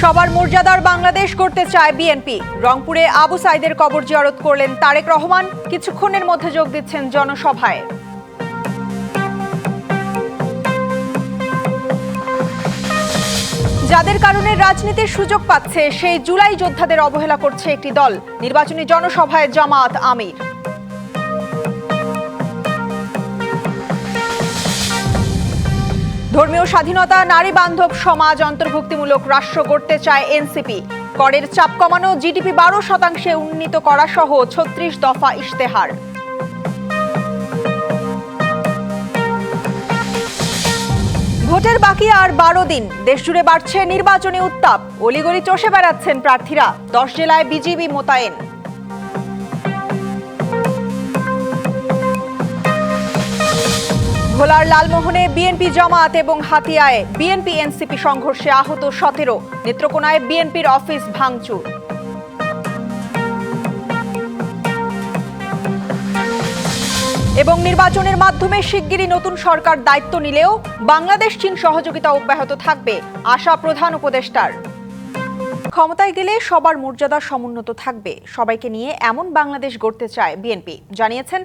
সবার মর্যাদার বাংলাদেশ করতে চায় বিএনপি। রংপুরে আবু সাইদের কবর জিয়ারত করলেন তারেক রহমান। কিছুক্ষণের মধ্যে যোগ দিচ্ছেন জনসভায়। যাদের কারণে রাজনীতির সুযোগ পাচ্ছে সেই জুলাই যোদ্ধাদের অবহেলা করছে একটি দল। নির্বাচনী জনসভায় জামাত আমির। ধর্মীয় স্বাধীনতা, নারী বান্ধব সমাজ, অন্তর্ভুক্তিমূলক রাষ্ট্র গড়তে চায় এনসিপি। করের চাপ কমানো, জিডিপি 12% উন্নীত করা সহ 36 দফা ইশতেহার। ভোটের বাকি আর 12 দিন। দেশজুড়ে বাড়ছে নির্বাচনী উত্তাপ। অলিগলি চষে বেড়াচ্ছেন প্রার্থীরা। 10 জেলায় বিজিবি মোতায়েন। ভোলার লালমোহনে বিএনপি জামাত এবং হাতিয়ায় বিএনপি এনসিপি সংঘর্ষে আহত 17। নেত্রকোনায় বিএনপির অফিস ভাঙচুর। এবং নির্বাচনের মাধ্যমে শিগগিরই নতুন সরকার দায়িত্ব নিলেও বাংলাদেশ চীন সহযোগিতা অব্যাহত থাকবে, আশা প্রধান উপদেষ্টার। ক্ষমতায় গেলে সবার মর্যাদা সমুন্নত থাকবে, সবাইকে নিয়ে এমন বাংলাদেশ গড়তে চায় বিএনপি, জানিয়েছেন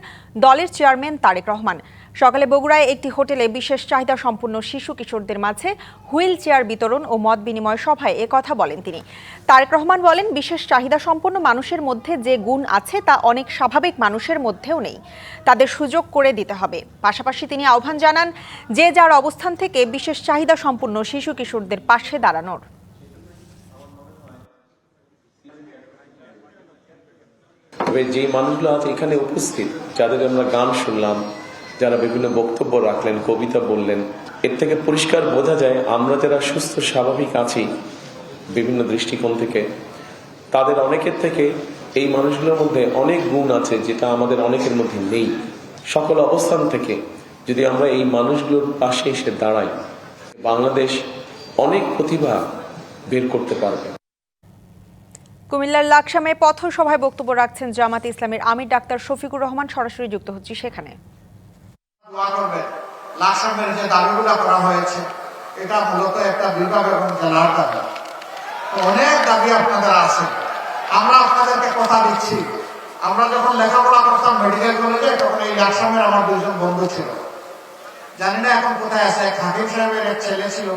দলের চেয়ারম্যান তারেক রহমান। সকালে বগুড়ায় একটি হোটেলে বিশেষ চাহিদা সম্পন্ন শিশু কিশোরদের মাঝে হুইল চেয়ার বিতরণ ও মত বিনিময় সভায় একথা বলেন তিনি। তারেক রহমান বলেন, বিশেষ চাহিদা সম্পন্ন মানুষের মধ্যে যে গুণ আছে তা অনেক স্বাভাবিক মানুষের মধ্যেও নেই, তাদের সুযোগ করে দিতে হবে। পাশাপাশি তিনি আহ্বান জানান যে যার অবস্থান থেকে বিশেষ চাহিদা সম্পন্ন শিশু কিশোরদের পাশে দাঁড়ানোর। যে মানুষগুলো আজ এখানে উপস্থিত, যাদের আমরা গান শুনলাম, যারা বিভিন্ন বক্তব্য রাখলেন, কবিতা বললেন, এর থেকে পরিষ্কার বোঝা যায় আমরা যারা সুস্থ স্বাভাবিক আছি বিভিন্ন দৃষ্টিকোণ থেকে, তাদের অনেকের থেকে এই মানুষগুলোর মধ্যে অনেক গুণ আছে যেটা আমাদের অনেকের মধ্যে নেই। সকল অবস্থান থেকে যদি আমরা এই মানুষগুলোর পাশে এসে দাঁড়াই, বাংলাদেশ অনেক প্রতিভা বের করতে পারবে। কুমিল্লার লাকসামে পথসভায় বক্তব্য রাখছেন জামাতে ইসলামের আমির ডাক্তার শফিকুর রহমান। সরাসরি যুক্ত হচ্ছি সেখানে। লাকসামের যে দাবিগুলো করা হয়েছে এটা মূলত একটা বিভাগ এবং জেলার দাবি। অনেক দাবি আপনাদের আছে, আমরা আপনাদেরকে কথা দিচ্ছি। আমরা যখন লেখাপড়া করতাম মেডিকেল কলেজে, তখন এই লাকসামের আমার 2 জন বন্ধু ছিল, জানি না এখন কোথায় আছে। এক হাকিম সাহেবের এক ছেলে ছিল,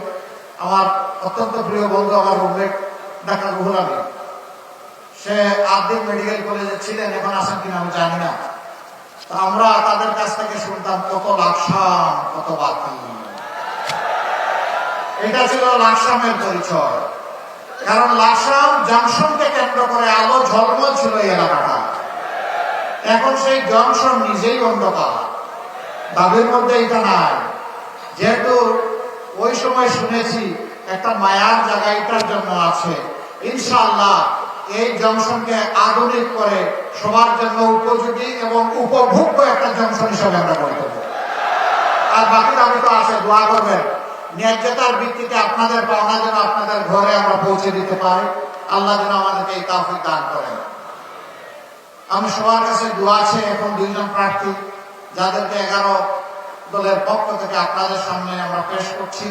আমার অত্যন্ত প্রিয় বন্ধু, আমার রুমমেট, ডাক্তার রুহুল আমিন। সে 8 দিন মেডিকেল কলেজে ছিলেন, এখন আছেন কিনা আমি জানি না। আমরা তাদের কাছ থেকে শুনতাম কত লাকসাম, কত বাকি। এটা ছিল লাকসামের পরিচয়, কারণ লাকসাম জংশনকে কেন্দ্র করে আলো ঝলমল ছিল এই এলাকাটা। এখন সেই জংশন নিজেই অন্ধকার, দাবির মধ্যে এটা নাই। যেহেতু ওই সময় শুনেছি একটা মায়ার জায়গা এটার জন্য আছে, ইনশাআল্লাহ এই জংশনকে আধুনিক করে সবার জন্য উপযোগী এবং উপভোগ্য একটা জংশন হিসেবে আমরা গড়ে তুলব। আর বাকি দাবি তো আছে, দোয়া করবেন ন্যায্যতার ভিত্তিতে আপনাদের পাওনা যেন আপনাদের ঘরে আমরা পৌঁছে দিতে পারি। আল্লাহ যেন আমাদেরকে এই তৌফিক দান করেন। আমি সবার কাছে দোয়া আছে। এখন 2 জন প্রার্থী, যাদেরকে 11 দলের পক্ষ থেকে আপনাদের সামনে আমরা পেশ করছি,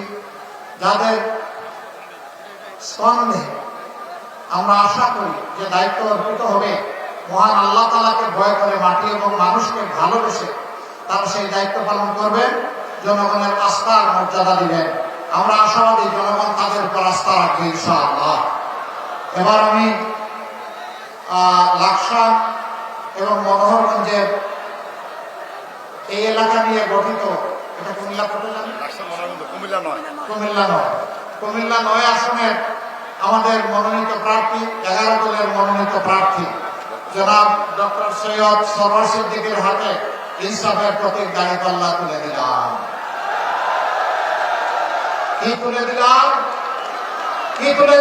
যাদের স্মরণে আমরা আশা করি যে দায়িত্ব অর্পিত হবে মহান আল্লাহ তাআলাকে ভয় করে, মাটি এবং মানুষকে ভালোবেসে তারা সেই দায়িত্ব পালন করবেন, জনগণের আস্থার মর্যাদা দিবেন। আমরা আশাবাদী জনগণ তাদের উপর আস্থা রাখবে ইনশাআল্লাহ। এবার আমি লাকসাম এবং মনোহরগঞ্জের এই এলাকা নিয়ে গঠিত, এটা কুমিল্লা কুমিল্লা 9 আসনের আমাদের মনোনীত প্রার্থী, 11 দলের মনোনীত প্রার্থী জনাব ডক্টর সৈয়দ সরওয়ার সিদ্দিকের হাতে ইনসাফের প্রতীক দাঁড়িপাল্লা তুলে দিলাম। কি তুলে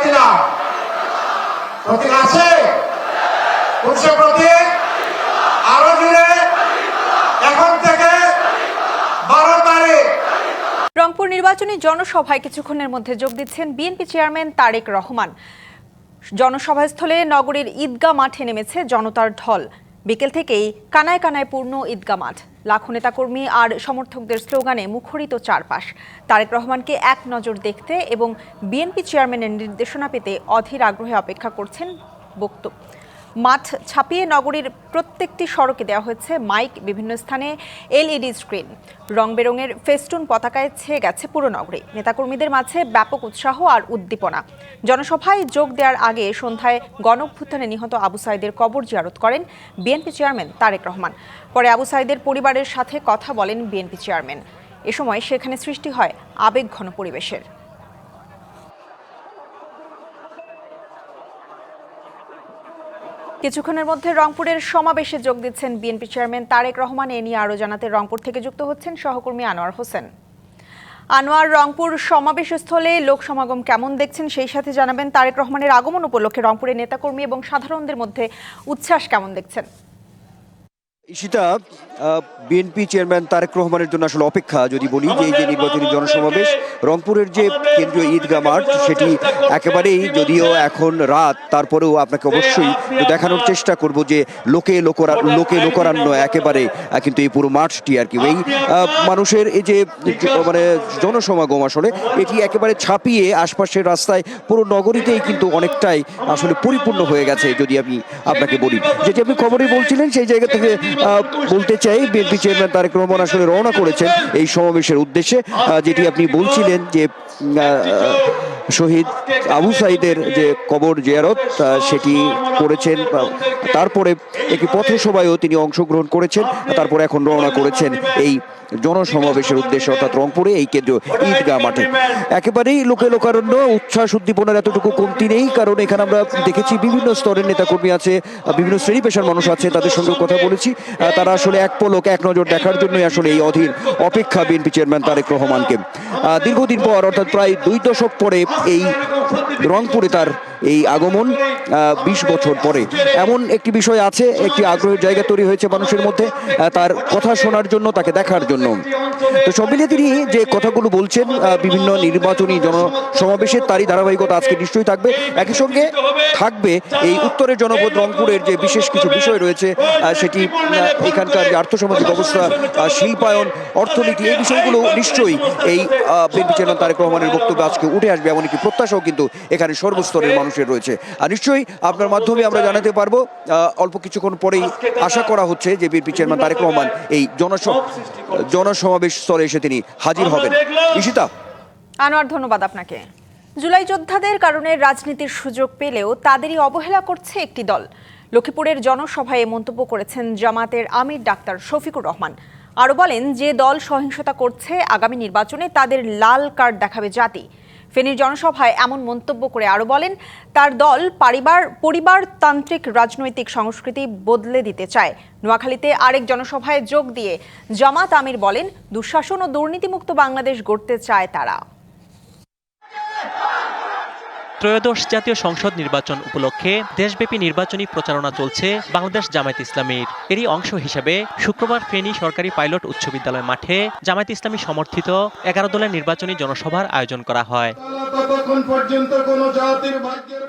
দিলাম? প্রতীক আছে? কোনসে প্রতীক? আরো জুড়ে এখন থেকে 12 তারিখ রংপুর নির্বাচনী জনসভায় কিছুক্ষণের মধ্যে যোগ দিচ্ছেন বিএনপি চেয়ারম্যান তারেক রহমান। জনসভাস্থলে নগরীর ঈদগাহ মাঠে নেমেছে জনতার ঢল। বিকেল থেকেই কানায় কানায় পূর্ণ ঈদগাহ মাঠ। লাখো নেতাকর্মী আর সমর্থকদের স্লোগানে মুখরিত চারপাশ। তারেক রহমানকে এক নজর দেখতে এবং বিএনপি চেয়ারম্যানের নির্দেশনা পেতে অধীর আগ্রহে অপেক্ষা করছেন বক্তব্য। মাঠ ছাপিয়ে নগরীর প্রত্যেকটি সড়কে দেওয়া হয়েছে মাইক, বিভিন্ন স্থানে এলইডি স্ক্রিন, রং বেরঙের ফেস্টুন পতাকায় ছেয়ে গেছে পুরো নগরী। নেতাকর্মীদের মাঝে ব্যাপক উৎসাহ আর উদ্দীপনা। জনসভায় যোগ দেওয়ার আগে সন্ধ্যায় গণঅভ্যুত্থানে নিহত আবু সাঈদের কবর জিয়ারত করেন বিএনপি চেয়ারম্যান তারেক রহমান। পরে আবু সাঈদের পরিবারের সাথে কথা বলেন বিএনপি চেয়ারম্যান। এ সময় সেখানে সৃষ্টি হয় আবেগঘন পরিবেশের। কিছুক্ষণের মধ্যে রংপুরের সমাবেশে যোগ দিচ্ছেন বিএনপি চেয়ারম্যান তারেক রহমান। এ নিয়ে আরও জানাতে রংপুর থেকে যুক্ত হচ্ছেন সহকর্মী আনোয়ার হোসেন। আনোয়ার, রংপুর সমাবেশস্থলে লোক সমাগম কেমন দেখছেন, সেই সাথে জানাবেন তারেক রহমানের আগমন উপলক্ষে রংপুরের নেতাকর্মী এবং সাধারণদের মধ্যে উচ্ছ্বাস কেমন দেখছেন? ঈশিতা, বিএনপি চেয়ারম্যান তারেক রহমানের জন্য আসলে অপেক্ষা। যদি বলি যে এই যে নির্বাচনী জনসমাবেশ, রংপুরের যে কেন্দ্রীয় ঈদগাহ মাঠ সেটি একেবারেই, যদিও এখন রাত, তারপরেও আপনাকে অবশ্যই দেখানোর চেষ্টা করব যে লোকে লোকারণ্য একেবারে কিন্তু এই পুরো মাঠটি আর কি। এই মানুষের এই যে মানে জনসমাগম আসলে এটি একেবারে ছাপিয়ে আশপাশের রাস্তায় পুরো নগরীতেই কিন্তু অনেকটাই আসলে পরিপূর্ণ হয়ে গেছে। যদি আমি আপনাকে বলি, যেটি আপনি খবরে বলছিলেন, সেই জায়গা থেকে বলতে চাই বিএনপি চেয়ারম্যান তারেক রহমান আসলে রওনা করেছেন এই সমাবেশের উদ্দেশ্যে। যেটি আপনি বলছিলেন যে শহীদ আবু সাঈদের যে কবর জিয়ারত সেটি করেছেন, তারপরে একটি পথসভায়ও তিনি অংশগ্রহণ করেছেন, তারপরে এখন রওনা করেছেন এই জনসমাবেশের উদ্দেশ্যে, অর্থাৎ রংপুরে এই কেন্দ্রীয় ঈদগাহ মাঠে। একেবারেই লোকে লোকারণ্য, উচ্ছ্বাস উদ্দীপনার এতটুকু কমতি নেই, কারণ এখানে আমরা দেখেছি বিভিন্ন স্তরের নেতাকর্মী আছে, বিভিন্ন শ্রেণী পেশার মানুষ আছে, তাদের সঙ্গে কথা বলেছি। তারা আসলে এক পলক এক নজর দেখার জন্যই আসলে এই অধীর অপেক্ষা বিএনপি চেয়ারম্যান তারেক রহমানকে। দীর্ঘদিন পর, অর্থাৎ প্রায় 2 দশক পরে এই রংপুরে তার এই আগমন, 20 বছর পরে এমন একটি বিষয় আছে, একটি আগ্রহের জায়গা তৈরি হয়েছে মানুষের মধ্যে তার কথা শোনার জন্য, তাকে দেখার জন্য। তো সব মিলিয়ে তিনি যে কথাগুলো বলছেন বিভিন্ন নির্বাচনী জনসমাবেশের, তারই ধারাবাহিকতা আজকে নিশ্চয়ই থাকবে। একই সঙ্গে থাকবে এই উত্তরের জনপদ রংপুরের যে বিশেষ কিছু বিষয় রয়েছে, সেটি এখানকার যে আর্থসামাজিক অবস্থা, শিল্পায়ন, অর্থনীতি, এই বিষয়গুলো নিশ্চয়ই এই বিএনপি চেয়ারম্যান তারেক রহমানের বক্তব্যে আজকে উঠে আসবে, এমন একটি প্রত্যাশাও কিন্তু এখানে সর্বস্তরের মানুষের রয়েছে। আর নিশ্চয়ই আপনার মাধ্যমে আমরা জানাতে পারবো, অল্প কিছুক্ষণ পরেই আশা করা হচ্ছে যে বিএনপি চেয়ারম্যান তারেক রহমান এই জনসমাবেশ স্থলে এসে তিনি হাজির হবেন। ঈশিতা। আনোয়ার, ধন্যবাদ আপনাকে। জুলাই যোদ্ধাদের কারণে রাজনীতির সুযোগ পেলেও তাদেরই অবহেলা করছে একটি দল। লক্ষ্মীপুরের জনসভায় মন্তব্য করেছেন জামাতের আমির ডাক্তার শফিকুর রহমান। আরও বলেন, যে দল সহিংসতা করছে আগামী নির্বাচনে তাদের লাল কার্ড দেখাবে জাতি। ফেনীর জনসভায় এমন মন্তব্য করে আরও বলেন, তার দল পরিবারতান্ত্রিক রাজনৈতিক সংস্কৃতি বদলে দিতে চায়। নোয়াখালীতে আরেক জনসভায় যোগ দিয়ে জামাত আমির বলেন, দুঃশাসন ও দুর্নীতিমুক্ত বাংলাদেশ গড়তে চায় তারা। ত্রয়োদশ জাতীয় সংসদ নির্বাচন উপলক্ষে দেশব্যাপী নির্বাচনী প্রচারণা চলছে বাংলাদেশ জামায়াত ইসলামীর। এরই অংশ হিসেবে শুক্রবার ফেনী সরকারি পাইলট উচ্চ বিদ্যালয় মাঠে জামায়াত ইসলামী সমর্থিত 11 দলের নির্বাচনী জনসভার আয়োজন করা হয়।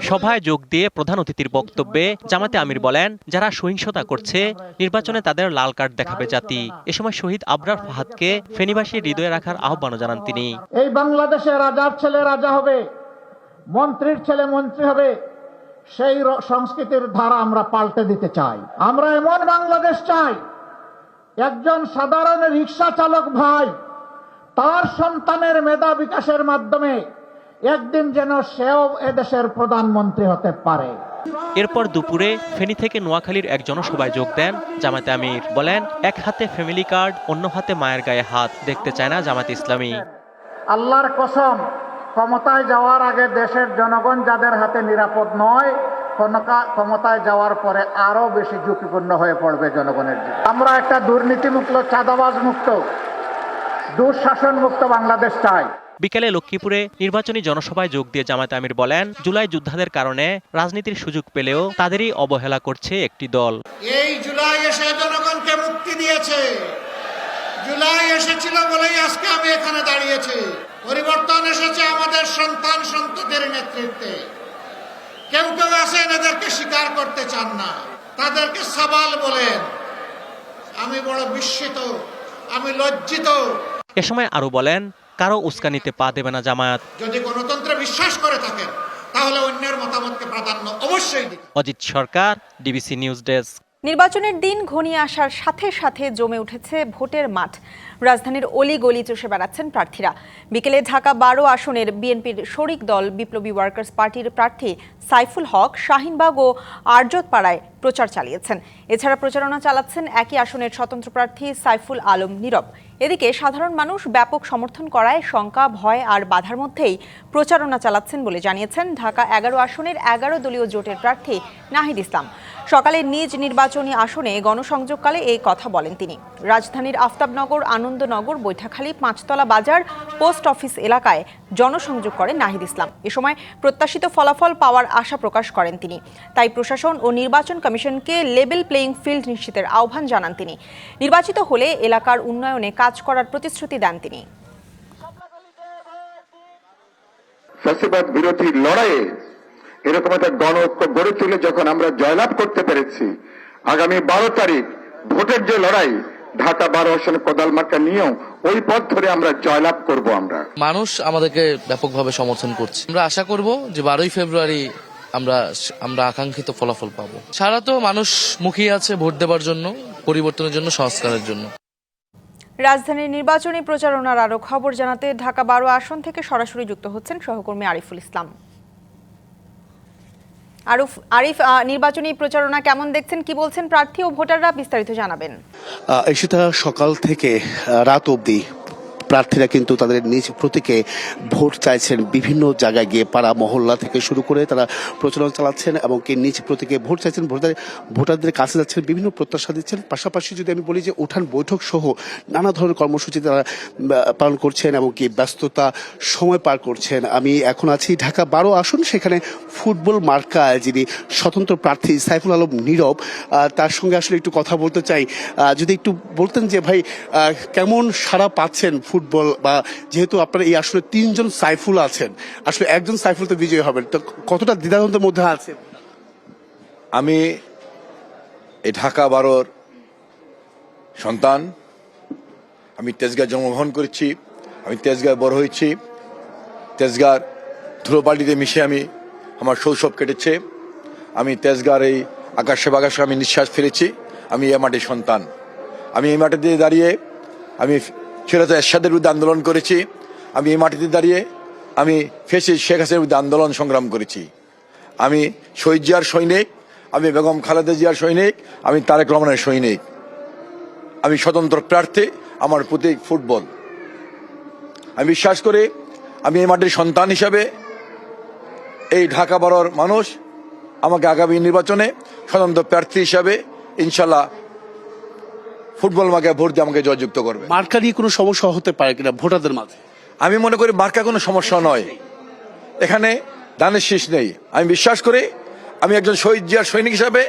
সভায় যোগ দিয়ে প্রধান অতিথির বক্তব্যে জামাতে আমির বলেন, যারা সহিংসতা করছে নির্বাচনে তাদের লাল কার্ড দেখাবে জাতি। এ সময় শহীদ আবরার ফাহাদকে ফেনীবাসীর হৃদয়ে রাখার আহ্বানও জানান তিনি। এই বাংলাদেশে রাজার ছেলে রাজা হবে, মন্ত্রীর ছেলে মন্ত্রী হবে, সেই সংস্কৃতির ধারা আমরা পাল্টে দিতে চাই। আমরা এমন বাংলাদেশ চাই, একজন সাধারণ রিক্সা চালক ভাই তার সন্তানের মেধা বিকাশের মাধ্যমে একদিন যেন সেও এদেশের প্রধানমন্ত্রী হতে পারে। এরপর দুপুরে ফেনী থেকে নোয়াখালীর এক জনসভায় যোগ দেন জামাতে আমির। বলেন, এক হাতে ফ্যামিলি কার্ড, অন্য হাতে মায়ের গায়ে হাত দেখতে চায় না জামাত ইসলামী। আল্লাহর কসম, ক্ষমতায় যাওয়ার আগে দেশের জনগণ যাদের হাতে নিরাপদ নয়, ক্ষমতায় যাওয়ার পরে আরো বেশি ঝুঁকিপূর্ণ হয়ে পড়বে জনগণের জীবন। আমরা একটা দুর্নীতিমুক্ত, চাঁদাবাজ মুক্ত, দুঃশাসন মুক্ত বাংলাদেশ চাই। বিকেলে লক্ষ্মীপুরে নির্বাচনী জনসভায় যোগ দিয়ে জামায়াত আমির বলেন, জুলাই যোদ্ধাদের কারণে রাজনীতির সুযোগ পেলেও তাদেরই অবহেলা করছে একটি দল। এই জুলাই এসে জনগণকে মুক্তি দিয়েছে, জুলাই এসেছিল বলেই আজকে আমি এখানে দাঁড়িয়েছি। পরিবর্তন এসেছে আমাদের সন্তান সন্ততির নেতৃত্বে। কেউ কেউ আছেন এদেরকে স্বীকার করতে চান না। তাদেরকে সাবাল বলেন। আমি বড় বিস্মিত, আমি লজ্জিত। এ সময় আরো বলেন, কারো উস্কানিতে পা দেবে না জামায়াত। যদি গণতন্ত্রে বিশ্বাস করে থাকেন তাহলে অন্যের মতামতকে প্রাধান্য অবশ্যই দিন। অজিত সরকার, ডিবিসি নিউজ ডেস্ক। নির্বাচনের দিন ঘনিয়ে আসার সাথে সাথে জমে উঠেছে ভোটের মাঠ। রাজধানীর অলি-গলি চষে বেড়াচ্ছেন প্রার্থীরা। বিকেলে ঢাকা 12 আসনের বিএনপির শরিক দল বিপ্লবী ওয়ার্কার্স পার্টির প্রার্থী সাইফুল হক শাহিনবাগ ও আরজতপাড়ায় প্রচার চালিয়েছেন। এছাড়া প্রচারণা চালাচ্ছেন একই আসনের স্বতন্ত্র প্রার্থী সাইফুল আলম নীরব। এদিকে সাধারণ মানুষ ব্যাপক সমর্থন করায় শঙ্কা, ভয় আর বাধার মধ্যেই প্রচারণা চালাচ্ছেন বলে জানিয়েছেন ঢাকা 11 আসনের 11 দলীয় জোটের প্রার্থী নাহিদ ইসলাম। সকালে নিজ নির্বাচনী আসনে গণসংযোগকালে এই কথা বলেন তিনি। রাজধানীর আফতাবনগর, আনন্দনগর, বৈঠাখালী, পাঁচতলা বাজার, পোস্ট অফিস এলাকায় জনসংযোগ করেন নাহিদ ইসলাম। এ সময় প্রত্যাশিত ফলাফল পাওয়ার আশা প্রকাশ করেন তিনি। তাই প্রশাসন ও নির্বাচন কমিশনকে লেভেল প্লেইং ফিল্ড নিশ্চিতের আহ্বান জানান তিনি। নির্বাচিত হলে এলাকার উন্নয়নে কাজ করার প্রতিশ্রুতি দেন তিনি। ফ্যাসিবাদ বিরোধী লড়াইয়ে এরকম একটা গণ ঐক্য গড়ে তুলে যখন আমরা জয়লাভ করতে পেরেছি, আগামী 12 তারিখ ভোটের যে লড়াই, ঢাকা 12 আসনে কোদাল মার্কা নিয়েও ওই পথ ধরে আমরা জয়লাভ করব। মানুষ আমাদেরকে ব্যাপকভাবে সমর্থন করছে। আমরা আশা করব যে 12ই ফেব্রুয়ারি আমরা আকাঙ্ক্ষিত ফলাফল পাবো। সারা তো মানুষ মুখিয়ে আছে ভোট দেবার জন্য, পরিবর্তনের জন্য, সংস্কারের জন্য। রাজধানীর নির্বাচনী প্রচারণার আরো খবর জানাতে ঢাকা 12 আসন থেকে সরাসরি যুক্ত হচ্ছেন সহকর্মী আরিফুল ইসলাম। আরিফ, নির্বাচনী প্রচারণা কেমন দেখছেন, কি বলছেন প্রার্থী ও ভোটাররা, বিস্তারিত জানাবেন। সেটা সকাল থেকে রাত অবধি প্রার্থীরা কিন্তু তাদের নিজ প্রতীকে ভোট চাইছেন। বিভিন্ন জায়গায় গিয়ে পাড়া মহল্লা থেকে শুরু করে তারা প্রচারণা চালাচ্ছেন এবং কি নিজ প্রতীকে ভোট চাইছেন। ভোটারদের কাছে যাচ্ছেন, বিভিন্ন প্রত্যাশা দিচ্ছেন। পাশাপাশি যদি আমি বলি যে উঠান বৈঠক সহ নানা ধরনের কর্মসূচি তারা পালন করছেন এবং কি ব্যস্ততা সময় পার করছেন। আমি এখন আছি ঢাকা 12 আসন, সেখানে ফুটবল মার্কায় যিনি স্বতন্ত্র প্রার্থী সাইফুল আলম নীরব, তার সঙ্গে আসলে একটু কথা বলতে চাই। যদি একটু বলতেন যে ভাই কেমন সাড়া পাচ্ছেন ফুটবল, বা যেহেতু আপনার এই আসলে 3 জন সাইফুল আছেন, আসলে একজন সাইফুল তো বিজয়ী হবেন, তো কতটা দ্বিধাদ্বন্দ্বের মধ্যে আছেন? আমি এই ঢাকা 12-র সন্তান। আমি তেজগাঁয় জন্মগ্রহণ করেছি, আমি তেজগাঁয় বড় হয়েছি। তেজগাঁর ধুলোবালিতে মিশে আমি আমার শৈশব কেটেছে। আমি তেজগাঁর এই আকাশে বাকাশে আমি নিঃশ্বাস ফেলেছি। আমি এই মাটির সন্তান। আমি এই মাটিতে দাঁড়িয়ে আমি ফেরত এরশাদের বিরুদ্ধে আন্দোলন করেছি। আমি এই মাটিতে দাঁড়িয়ে আমি ফ্যাসিস্ট শেখ হাসিনার বিরুদ্ধে আন্দোলন সংগ্রাম করেছি। আমি শহীদ জিয়ার সৈনিক, আমি বেগম খালেদা জিয়ার সৈনিক, আমি তারেক রহমানের সৈনিক। আমি স্বতন্ত্র প্রার্থী, আমার প্রতীক ফুটবল। আমি বিশ্বাস করি আমি এই মাটির সন্তান হিসাবে এই ঢাকা 12-র মানুষ আমাকে আগামী নির্বাচনে স্বতন্ত্র প্রার্থী হিসাবে ইনশাল্লাহ ফুটবল মার্কা ভোট দিয়ে আমাকে জয়যুক্ত করবে। মার্কা নিয়ে কোনো সমস্যা হতে পারে কিনা ভোটারদের মাঝে? আমি মনে করি মার্কা কোনো সমস্যা নয়, এখানে ধানের শীষ নেই। আমি বিশ্বাস করি আমি একজন শহীদ জিয়ার সৈনিক হিসাবে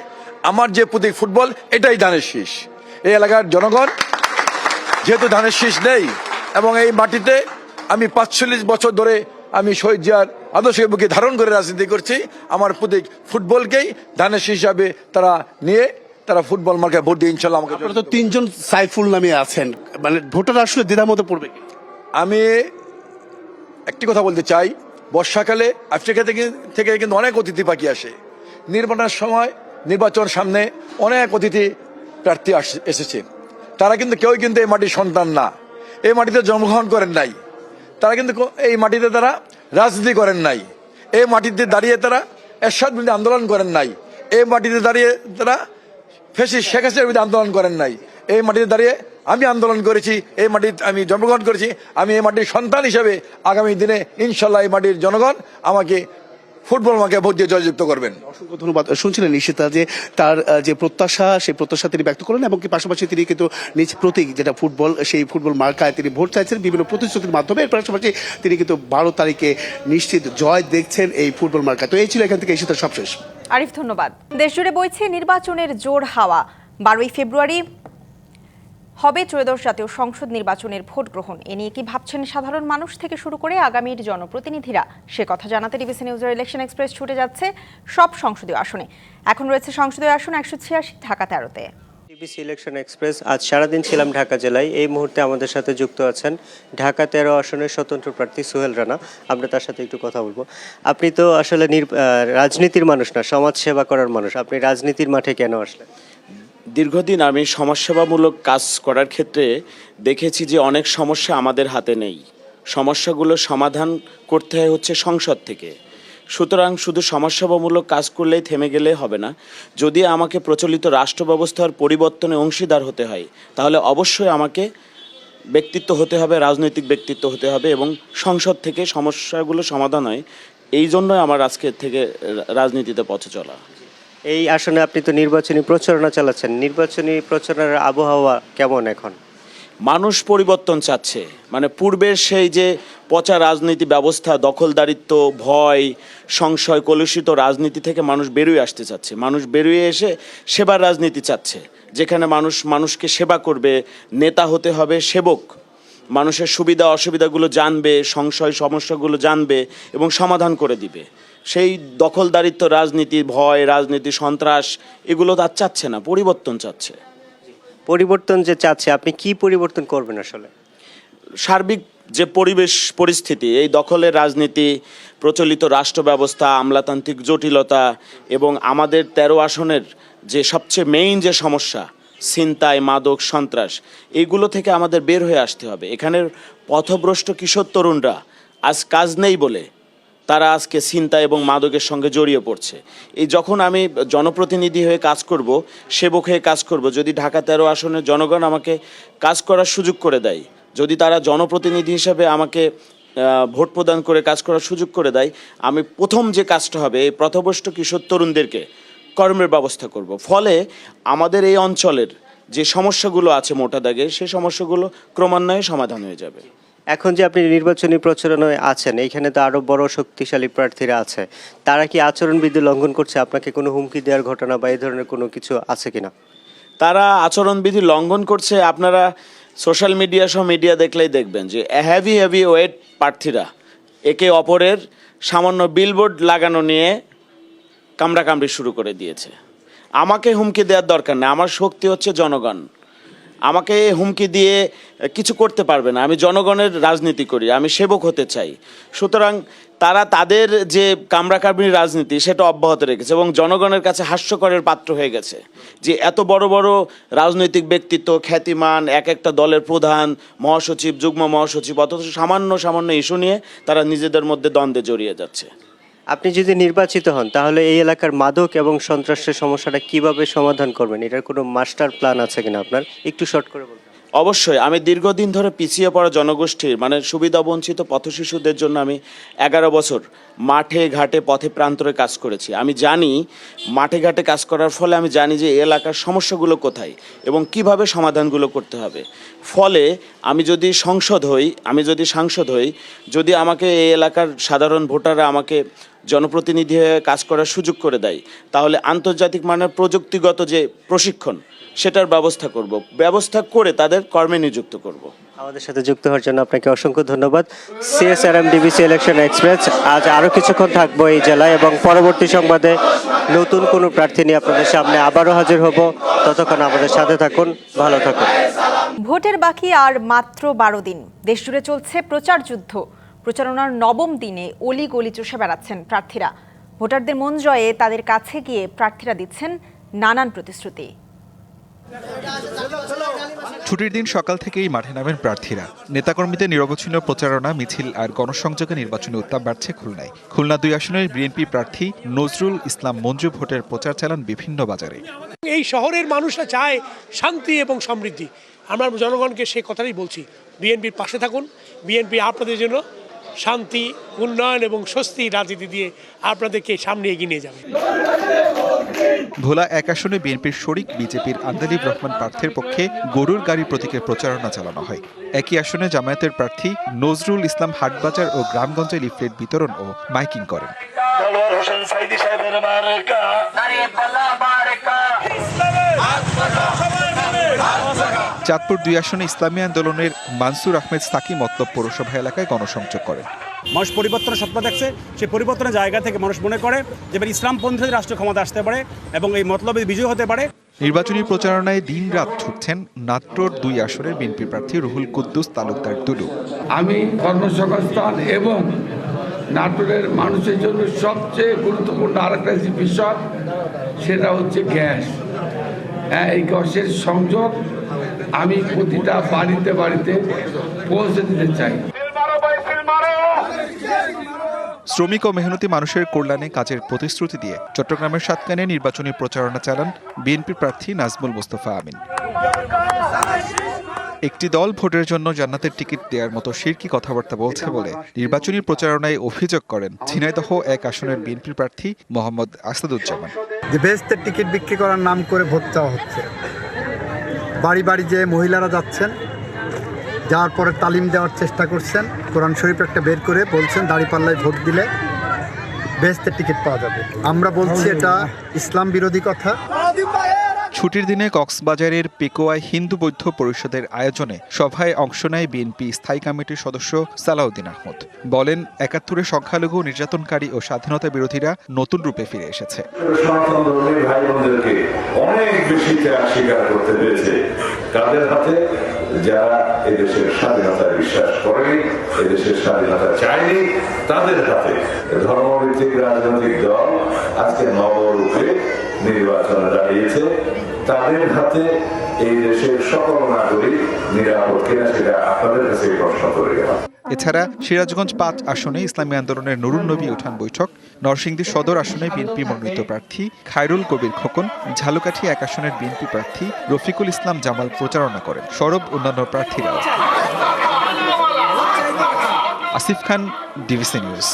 আমার যে প্রতীক ফুটবল, এটাই ধানের শীষ। এই এলাকার জনগণ যেহেতু ধানের শীষ নেই এবং এই মাটিতে আমি 45 বছর ধরে আমি শহীদ জিয়ার আদর্শকে বুকে ধারণ করে রাজনীতি করছি, আমার প্রতীক ফুটবলকেই ধানের শীষ হিসাবে তারা নিয়ে তারা ফুটবল মার্কায় ভোট দিয়ে ইনশাল্লাহ আমাকে। আপনারা তো 3 জন সাইফুল নামে আছেন, মানে ভোটার আসলে দ্বিধার মধ্যে পড়বে কি? আমি একটি কথা বলতে চাই, বর্ষাকালে আফ্রিকা থেকে কিন্তু অনেক অতিথি পাখি আসে। নির্বাচনের সময়, নির্বাচন সামনে অনেক অতিথি প্রার্থী এসেছে। তারা কিন্তু কেউই কিন্তু এই মাটির সন্তান না, এই মাটিতে জন্মগ্রহণ করেন নাই। তারা কিন্তু এই মাটিতে তারা রাজনীতি করেন নাই, এই মাটিতে দাঁড়িয়ে তারা এরশাদ বিরুদ্ধে আন্দোলন করেন নাই, এই মাটিতে দাঁড়িয়ে তারা ফ্যাসিস্ট শেখ হাসিনার বিরুদ্ধে আন্দোলন করেন নাই। এই মাটিতে দাঁড়িয়ে আমি আন্দোলন করেছি, এই মাটিতে আমি জন্মগ্রহণ করেছি। আমি এই মাটির সন্তান হিসেবে আগামী দিনে ইনশাল্লাহ এই মাটির জনগণ আমাকে ফুটবল মাকে ভোট দিয়ে জয়যুক্ত করবেন। অসংখ্য ধন্যবাদ। শুনছিলেন নিশিতা যে তার যে প্রত্যাশা, সেই প্রত্যাশা তিনি ব্যক্ত করেন এবং কি পাশাপাশি তিনি কিন্তু নিজ প্রতীক যেটা ফুটবল, সেই ফুটবল মার্কায় তিনি ভোট চাইছেন বিভিন্ন প্রতিশ্রুতির মাধ্যমে। এর পাশাপাশি তিনি কিন্তু 12 তারিখে নিশ্চিত জয় দেখছেন এই ফুটবল মার্কায়। তো এই ছিল এখান থেকে নিশিতার সবশেষ। আরিফ, ধন্যবাদ। দেশজুড়ে বইছে নির্বাচনের জোর হাওয়া। 12ই ফেব্রুয়ারি হবে ত্রয়োদশ জাতীয় সংসদ নির্বাচনের ভোট গ্রহণ। এ নিয়ে কি ভাবছেন সাধারণ মানুষ থেকে শুরু করে আগামীর জনপ্রতিনিধিরা, সে কথা জানাতে ডিবিসি নিউজের ইলেকশন এক্সপ্রেস ছুটে যাচ্ছে সব সংসদীয় আসনে। এখন রয়েছে সংসদীয় আসন 186, ঢাকা 13-তে। ডিবিসি ইলেকশন এক্সপ্রেস আজ সারাদিন ছিলাম ঢাকা জেলায়। এই মুহূর্তে আমাদের সাথে যুক্ত আছেন ঢাকা 13 আসনের স্বতন্ত্র প্রার্থী সোহেল রানা। আমরা তার সাথে একটু কথা বলবো। আপনি তো আসলে রাজনীতির মানুষ না, সমাজ সেবা করার মানুষ। আপনি রাজনীতির মাঠে কেন আসলেন? দীর্ঘদিন আমি সমাজসেবামূলক কাজ করার ক্ষেত্রে দেখেছি যে অনেক সমস্যা আমাদের হাতে নেই। সমস্যাগুলো সমাধান করতে হয় হচ্ছে সংসদ থেকে। সুতরাং শুধু সমাজসেবামূলক কাজ করলেই থেমে গেলে হবে না। যদি আমাকে প্রচলিত রাষ্ট্র ব্যবস্থার পরিবর্তনে অংশীদার হতে হয়, তাহলে অবশ্যই আমাকে ব্যক্তিত্ব হতে হবে, রাজনৈতিক ব্যক্তিত্ব হতে হবে এবং সংসদ থেকে সমস্যাগুলো সমাধান হয়। এই জন্যই আমার আজকের থেকে রাজনীতিতে পথে চলা। এই আসনে আপনি তো নির্বাচনী প্রচারণা চালাচ্ছেন। নির্বাচনী প্রচারণার আবহাওয়া কেমন এখন? মানুষ পরিবর্তন চাচ্ছে। মানে পূর্বের সেই যে পচা রাজনীতি ব্যবস্থা, দখলদারিত্ব, ভয়, সংশয় কলুষিত রাজনীতি থেকে মানুষ বেরিয়ে আসতে চাচ্ছে। মানুষ বেরিয়ে এসে সেবার রাজনীতি চাচ্ছে, যেখানে মানুষ মানুষকে সেবা করবে, নেতা হতে হবে সেবক, মানুষের সুবিধা অসুবিধাগুলো জানবে, সংশয় সমস্যাগুলো জানবে এবং সমাধান করে দিবে। সেই দখলদারিত্ব রাজনীতি, ভয় রাজনীতি, সন্ত্রাস, এগুলো তার চাচ্ছে না, পরিবর্তন চাচ্ছে। পরিবর্তন যে চাচ্ছে, আপনি কি পরিবর্তন করবেন আসলে? সার্বিক যে পরিবেশ পরিস্থিতি, এই দখলের রাজনীতি, প্রচলিত রাষ্ট্র ব্যবস্থা, আমলাতান্ত্রিক জটিলতা এবং আমাদের 13 আসনের যে সবচেয়ে মেইন যে সমস্যা, ছিনতাই, মাদক, সন্ত্রাস, এইগুলো থেকে আমাদের বের হয়ে আসতে হবে। এখানের পথভ্রষ্ট কিশোর তরুণরা আজ কাজ নেই বলে তারা আজকে ছিনতাই এবং মাদকের সঙ্গে জড়িয়ে পড়ছে। এই যখন আমি জনপ্রতিনিধি হয়ে কাজ করব, সেবক হয়ে কাজ করব, যদি ঢাকা 13 আসনের জনগণ আমাকে কাজ করার সুযোগ করে দেয়, যদি তারা জনপ্রতিনিধি হিসেবে আমাকে ভোট প্রদান করে কাজ করার সুযোগ করে দেয়, আমি প্রথম যে কাজটা হবে এই পথভ্রষ্ট কিশোর তরুণদেরকে কর্মের ব্যবস্থা করব। ফলে আমাদের এই অঞ্চলের যে সমস্যাগুলো আছে মোটা দাগে, সেই সমস্যাগুলো ক্রমান্বয়ে সমাধান হয়ে যাবে। এখন যে আপনি নির্বাচনী প্রচারণায় আছেন, এইখানে তো আরো বড় শক্তিশালী প্রার্থীরা আছে, তারা কি আচরণবিধি লঙ্ঘন করছে? আপনাকে কোনো হুমকি দেওয়ার ঘটনা বা এই ধরনের কোনো কিছু আছে কিনা? তারা আচরণবিধি লঙ্ঘন করছে। আপনারা সোশ্যাল মিডিয়া সহ মিডিয়া দেখলেই দেখবেন যে হেভি ওয়েট প্রার্থীরা একে অপরের সামান্য বিলবোর্ড লাগানো নিয়ে কামড়াকামড়ি শুরু করে দিয়েছে। আমাকে হুমকি দেওয়ার দরকার নেই, আমার শক্তি হচ্ছে জনগণ। আমাকে হুমকি দিয়ে কিছু করতে পারবে না। আমি জনগণের রাজনীতি করি, আমি সেবক হতে চাই। সুতরাং তারা তাদের যে কামড়াকামড়ির রাজনীতি সেটা অব্যাহত রেখেছে এবং জনগণের কাছে হাস্যকরের পাত্র হয়ে গেছে যে এত বড় বড় রাজনৈতিক ব্যক্তিত্ব, খ্যাতিমান, এক একটা দলের প্রধান, মহাসচিব, যুগ্ম মহাসচিব, অথচ সামান্য ইস্যু নিয়ে তারা নিজেদের মধ্যে দ্বন্দ্বে জড়িয়ে যাচ্ছে। আপনি যদি নির্বাচিত হন, তাহলে এই এলাকার মাদক এবং সন্ত্রাসের সমস্যাটা কিভাবে সমাধান করবেন? এটার কোনো মাস্টার প্ল্যান আছে কিনা আপনার? একটু শর্ট করে বলুন। অবশ্যই। আমি দীর্ঘদিন ধরে পিছিয়ে পড়া জনগোষ্ঠীর মানে সুবিধা বঞ্চিত পথশিশুদের জন্য আমি 11 বছর মাঠে ঘাটে পথে প্রান্তরে কাজ করেছি। আমি জানি মাঠে ঘাটে কাজ করার ফলে আমি জানি যে এলাকার সমস্যাগুলো কোথায় এবং কিভাবে সমাধানগুলো করতে হবে। ফলে আমি যদি সাংসদ হই, যদি আমাকে এই এলাকার সাধারণ ভোটাররা আমাকে জনপ্রতিনিধি হয়ে কাজ করার সুযোগ করে দেয়, তাহলে আন্তর্জাতিক মানের প্রযুক্তিগত যে প্রশিক্ষণ সেটার ব্যবস্থা করে তাদের কর্মে নিযুক্ত করব। আমাদের সাথে যুক্ত হওয়ার জন্য আপনাকে অসংখ্য ধন্যবাদ। CSRM ডিবিসি ইলেকশন এক্সপ্রেস আজ আরও কিছুক্ষণ থাকবো এই জেলায় এবং পরবর্তী সংবাদে নতুন কোনো প্রার্থী নিয়ে আপনাদের সামনে আবারও হাজির হব। ততক্ষণ আমাদের সাথে থাকুন, ভালো থাকুন। ভোটের বাকি আর মাত্র 12 দিন। দেশজুড়ে চলছে প্রচার যুদ্ধ। প্রচারণার 9ম দিনে অলি গলি চষে বেড়াচ্ছেন প্রার্থীরা। ভোটারদের মন জয়ে তাদের কাছে গিয়ে প্রার্থীরা দিচ্ছেন নানান প্রতিশ্রুতি। ছুটির দিন সকাল থেকেই মাঠে নামেন প্রার্থীরা। নেতাকর্মীদের নিরবচ্ছিন্ন প্রচারণা, মিছিল আর গণসংযোগে নির্বাচনী উত্তাপ বাড়ছে খুলনায়। খুলনা 2 আসনের বিএনপি প্রার্থী নজরুল ইসলাম মঞ্জু ভোটের প্রচার চালান বিভিন্ন বাজারে। এই শহরের মানুষরা চায় শান্তি এবং সমৃদ্ধি। আমরা জনগণকে সে কথাই বলছি, বিএনপির পাশে থাকুন। বিএনপি আপনাদের জন্য শান্তি, উন্নয়ন এবং স্বস্তি রাজনীতি দিয়ে আপনাদেরকে সামনে এগিয়ে নিয়ে যাবে। ভোলা 1 আসনে বিএনপির শরিক বিজেপির আন্দালিব রহমান প্রার্থীর পক্ষে গরুর গাড়ি প্রতীকের প্রচারণা চালানো হয়। একই আসনে জামায়াতের প্রার্থী নজরুল ইসলাম হাটবাজার ও গ্রামগঞ্জে লিফলেট বিতরণ ও মাইকিং করেন। চাঁদপুর 2 আসনে ইসলামী আন্দোলনের মানসুর আহমেদ সাকি মতলব পৌরসভা এলাকায় গণসংযোগ করেন। মানুষ পরিবর্তনের স্বপ্ন দেখছে, সেই পরিবর্তনের জায়গা থেকে মানুষ মনে করে যে এবার ইসলামপন্থী রাষ্ট্র ক্ষমতা আসতে পারে এবং এই মতলবে বিজয় হতে পারে। নির্বাচনী প্রচারণায় দিনরাত ছুটছেন নাটোর 2 আসনের বিএনপি প্রার্থী রুহুল কুদ্দুস তালুকদার দুলু। আমি কর্মসংস্থান এবং নাটোরের মানুষের জন্য সবচেয়ে গুরুত্বপূর্ণ আরেকটা যে বিষয় সেটা হচ্ছে গ্যাস। এই গ্যাসের সংযোগ আমি প্রতিটা বাড়িতে বাড়িতে পৌঁছে দিতে চাই। শ্রমিক ও মেহনতি মানুষের কল্যাণে কাজের প্রতিশ্রুতি দিয়ে চট্টগ্রামের সাতকানে নির্বাচনী প্রচারণা চালান বিএনপি প্রার্থী নাজমুল মুস্তফা আমিন। একটি দল ভোটের জন্য জান্নাতের টিকিট দেওয়ার মতো শিরকি কথাবার্তা বলছে বলে নির্বাচনী প্রচারণায় অভিযোগ করেন ঝিনাইদহ 1 আসনের বিএনপি প্রার্থী মোহাম্মদ আসাদুজ্জামান। যে বেহেশতের টিকিট বিক্রি করার নাম করে ভোট চাওয়া হচ্ছে, বাড়ি বাড়ি যে মহিলারা যাচ্ছেন, যাওয়ার পরে তালিম দেওয়ার চেষ্টা করছেন, কোরআন শরীফ একটা বের করে বলছেন দাঁড়িপাল্লায় ভোট দিলে বেহেশতের টিকিট পাওয়া যাবে। আমরা বলছি এটা ইসলাম বিরোধী কথা। ছুটির দিনে কক্সবাজারের পেকোয়ায় হিন্দু বৌদ্ধ পরিষদের আয়োজনে সভায় অংশ নেয় বিএনপি স্থায়ী কমিটির সদস্য সালাউদ্দিন আহমদ। বলেন 71-এ সংখ্যালঘু নির্যাতনকারী ও স্বাধীনতা বিরোধীরা নতুন রূপে ফিরে এসেছে। সনাতন ধর্মী ভাই বোনদেরকে অনেক বেশি ত্যাগ স্বীকার করতে হয়েছে। কাদের হাতে? যারা এদেশের স্বাধীনতায় বিশ্বাস করেনি, এদেশের স্বাধীনতা চায়নি, তাদের হাতে ধর্মভিত্তিক রাজনৈতিক দল আজকে নবরূপে নির্বাচনে দাঁড়িয়েছে। তাদের হাতে এই দেশের সকল নাগরিক নিরাপদ কিনা সেটা আপনাদের কাছে প্রশ্ন করে গেলাম। এছাড়া সিরাজগঞ্জ 5 আসনে ইসলামী আন্দোলনের নুরুন নবী উঠান বৈঠক, নরসিংদী সদর আসনে বিএনপি মনোনীত প্রার্থী খায়রুল কবির খোকন, ঝালকাঠি 1 আসনের বিএনপি প্রার্থী রফিকুল ইসলাম জামাল প্রচারণা করেন। সরব অন্যান্য প্রার্থীরাও। আসিফ খান, ডিভিসি নিউজ।